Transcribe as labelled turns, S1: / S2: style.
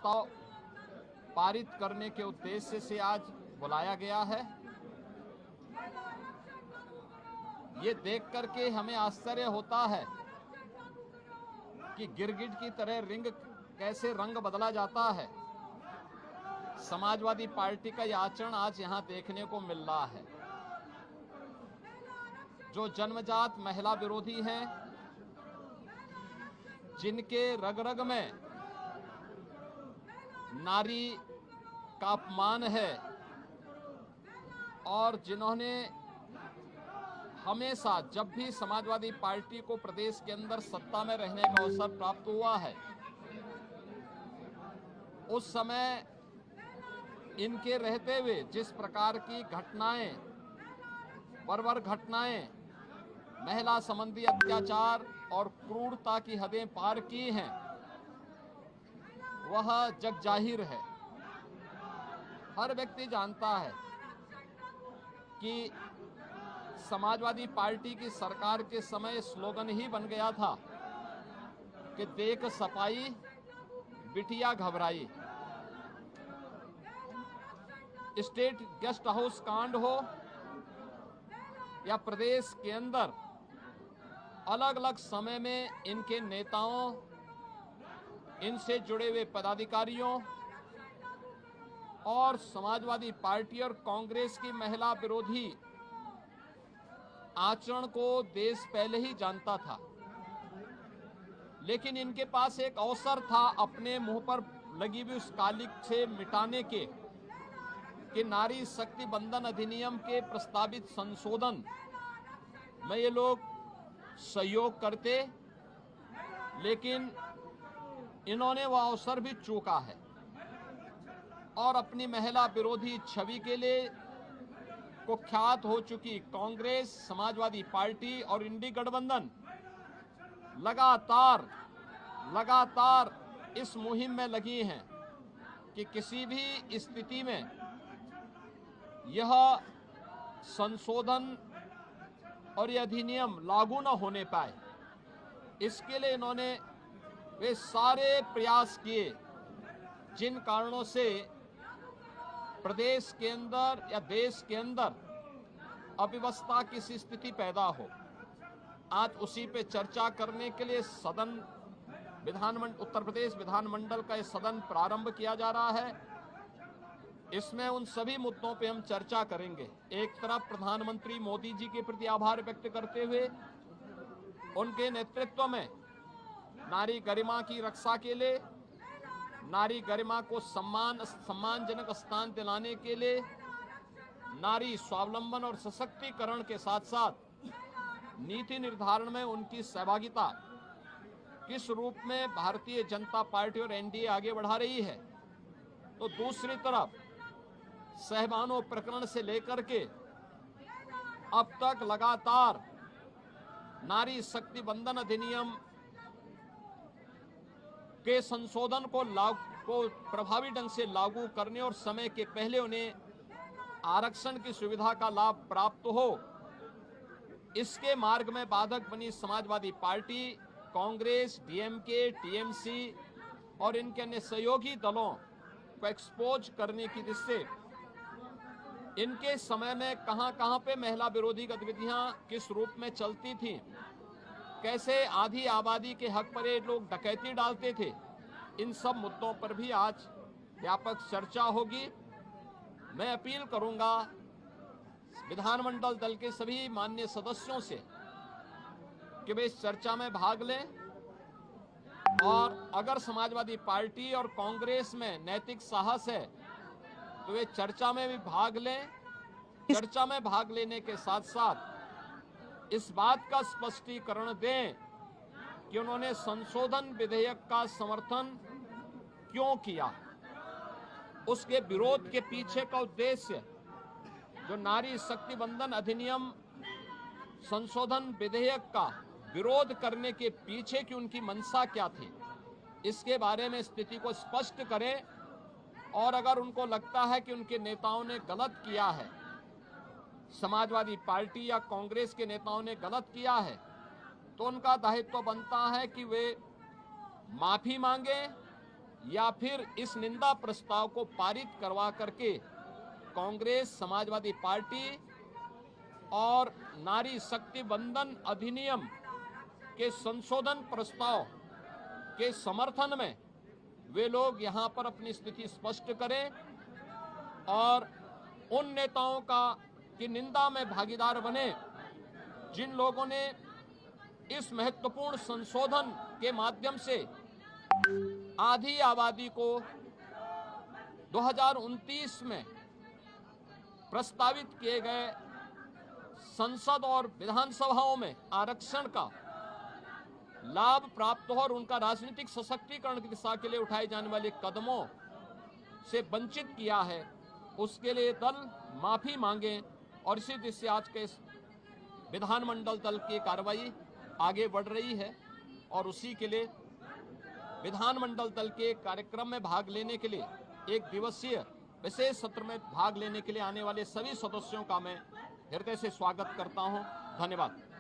S1: प्रस्ताव पारित करने के उद्देश्य से आज बुलाया गया है। ये देख करके हमें आश्चर्य होता है कि गिरगिट की तरह कैसे रंग बदला जाता है। समाजवादी पार्टी का यह आचरण आज यहां देखने को मिल रहा है। जो जन्मजात महिला विरोधी हैं, जिनके रग रग में नारी का अपमान है और जिन्होंने हमेशा जब भी समाजवादी पार्टी को प्रदेश के अंदर सत्ता में रहने का अवसर प्राप्त हुआ है, उस समय इनके रहते हुए जिस प्रकार की घटनाएं, बर्बर घटनाएं, महिला संबंधी अत्याचार और क्रूरता की हदें पार की हैं, वह जग जाहिर है। हर व्यक्ति जानता है कि समाजवादी पार्टी की सरकार के समय स्लोगन ही बन गया था कि देख सफाई बिटिया घबराई। स्टेट गेस्ट हाउस कांड हो या प्रदेश के अंदर अलग अलग समय में इनके नेताओं, इनसे जुड़े हुए पदाधिकारियों और समाजवादी पार्टी और कांग्रेस की महिला विरोधी आचरण को देश पहले ही जानता था, लेकिन इनके पास एक अवसर था अपने मुंह पर लगी हुई उस कालिक से मिटाने के कि नारी शक्ति बंधन अधिनियम के प्रस्तावित संशोधन में ये लोग सहयोग करते, लेकिन इन्होंने वह अवसर भी चूका है और अपनी महिला विरोधी छवि के लिए कुख्यात हो चुकी कांग्रेस, समाजवादी पार्टी और इंडी गठबंधन लगातार इस मुहिम में लगी हैं कि किसी भी स्थिति में यह संशोधन और यह अधिनियम लागू न होने पाए। इसके लिए इन्होंने वे सारे प्रयास किए जिन कारणों से प्रदेश के अंदर या देश के अंदर अव्यवस्था की स्थिति पैदा हो। आज उसी पे चर्चा करने के लिए सदन उत्तर प्रदेश विधानमंडल का यह सदन प्रारंभ किया जा रहा है। इसमें उन सभी मुद्दों पे हम चर्चा करेंगे। एक तरफ प्रधानमंत्री मोदी जी के प्रति आभार व्यक्त करते हुए उनके नेतृत्व में नारी गरिमा की रक्षा के लिए, नारी गरिमा को सम्मानजनक स्थान दिलाने के लिए, नारी स्वावलंबन और सशक्तिकरण के साथ साथ नीति निर्धारण में उनकी सहभागिता किस रूप में भारतीय जनता पार्टी और एनडीए आगे बढ़ा रही है, तो दूसरी तरफ सहबानो प्रकरण से लेकर के अब तक लगातार नारी शक्ति बंधन अधिनियम के संशोधन को प्रभावी ढंग से लागू करने और समय के पहले उन्हें आरक्षण की सुविधा का लाभ प्राप्त हो, इसके मार्ग में बाधक बनी Samajwadi party, Congress, DMK, TMC और इनके अन्य सहयोगी दलों को एक्सपोज करने की दृष्टि से इनके समय में कहां पे महिला विरोधी गतिविधियां किस रूप में चलती थी, कैसे आधी आबादी के हक पर ये लोग डकैती डालते थे, इन सब मुद्दों पर भी आज व्यापक चर्चा होगी। मैं अपील करूंगा विधानमंडल दल के सभी माननीय सदस्यों से कि वे इस चर्चा में भाग लें और अगर समाजवादी पार्टी और कांग्रेस में नैतिक साहस है तो वे चर्चा में भी भाग लें। चर्चा में भाग लेने के साथ साथ इस बात का स्पष्टीकरण दें कि उन्होंने संशोधन विधेयक का समर्थन क्यों किया, उसके विरोध के पीछे का उद्देश्य, जो नारी शक्ति बंधन अधिनियम संशोधन विधेयक का विरोध करने के पीछे की उनकी मंशा क्या थी, इसके बारे में स्थिति को स्पष्ट करें। और अगर उनको लगता है कि उनके नेताओं ने गलत किया है, समाजवादी पार्टी या कांग्रेस के नेताओं ने गलत किया है, तो उनका दायित्व बनता है कि वे माफी मांगे या फिर इस निंदा प्रस्ताव को पारित करवा करके कांग्रेस, समाजवादी पार्टी और नारी शक्ति बंधन अधिनियम के संशोधन प्रस्ताव के समर्थन में वे लोग यहां पर अपनी स्थिति स्पष्ट करें और उन नेताओं की निंदा में भागीदार बने जिन लोगों ने इस महत्वपूर्ण संशोधन के माध्यम से आधी आबादी को 2029 में प्रस्तावित किए गए संसद और विधानसभाओं में आरक्षण का लाभ प्राप्त हो और उनका राजनीतिक सशक्तिकरण की दिशा के लिए उठाए जाने वाले कदमों से वंचित किया है, उसके लिए दल माफी मांगे और इसी दिशा से आज के विधानमंडल दल की कार्रवाई आगे बढ़ रही है। और उसी के लिए विधानमंडल दल के कार्यक्रम में भाग लेने के लिए एक दिवसीय विशेष सत्र में भाग लेने के लिए आने वाले सभी सदस्यों का मैं हृदय से स्वागत करता हूं। धन्यवाद।